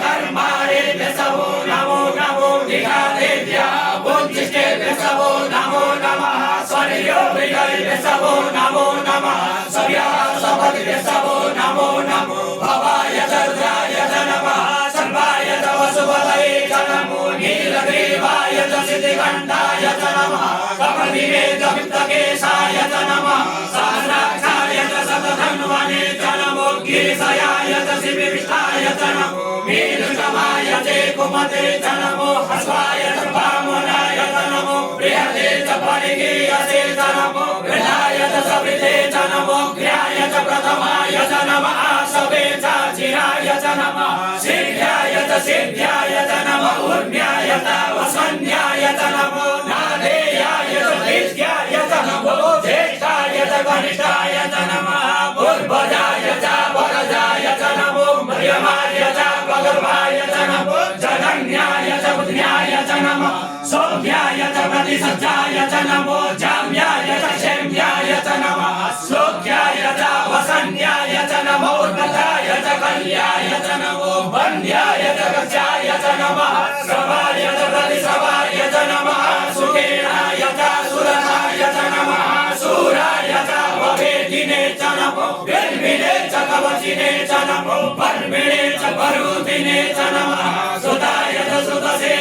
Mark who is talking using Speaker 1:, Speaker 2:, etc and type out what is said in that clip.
Speaker 1: धर्मारेभ्यः सबो नमो नमो विघातेभ्यः बुद्धिष्टेभ्यः सबो नमो नमः स्वर्यो मृगेभ्यः सबो नमो नमः सव्यासपतिभ्यः सबो नमो नमो भवाय रुद्राय नमः सर्वाय वसुपतये च नमो नीलग्रीवाय च सिद्धिकण्ठाय च नमः कमलविवेकवित्तकेशाय च नमः सहस्राक्षाय च शतधन्वने च नमो गिरिशयाय च शिविष्टाय च नमो मीनकमाय च कुमते च नमो हस्वाय च वामनाय च नमो बृहते च परिगीयसे च नमो वृद्धाय च सवृते च नमो ग्र्याय च प्रथमाय च नमः आसवे च चिराय च नमः शीघ्राय च सिद्ध्याय च नमः ऊर्ध्याय च वसन्याय च नमो नादेयाय च विद्याय च नमो ज्येष्ठाय च कनिष्ठाय च नमः पूर्वजाय च वरजाय च नमो मध्यमाय च भगवाय च नमो जगन्याय च बुद्ध्याय च नमः सौम्याय च प्रतिसज्जाय च नमो जाम्याय च क्षेम्याय च नमः श्लोक्याय च वसन्याय च नमो उन्नताय च कल्याय च नमो वन्द्याय च गच्छाय च नमः श्रवाय च प्रतिश्रवाय च नमः सुखेनाय च सुरथाय च नमः सूराय च भवेदिने च नमो निर्विने च कवचिने च नमो पर्विणे च परुदिने च नमः सुताय च सुतसे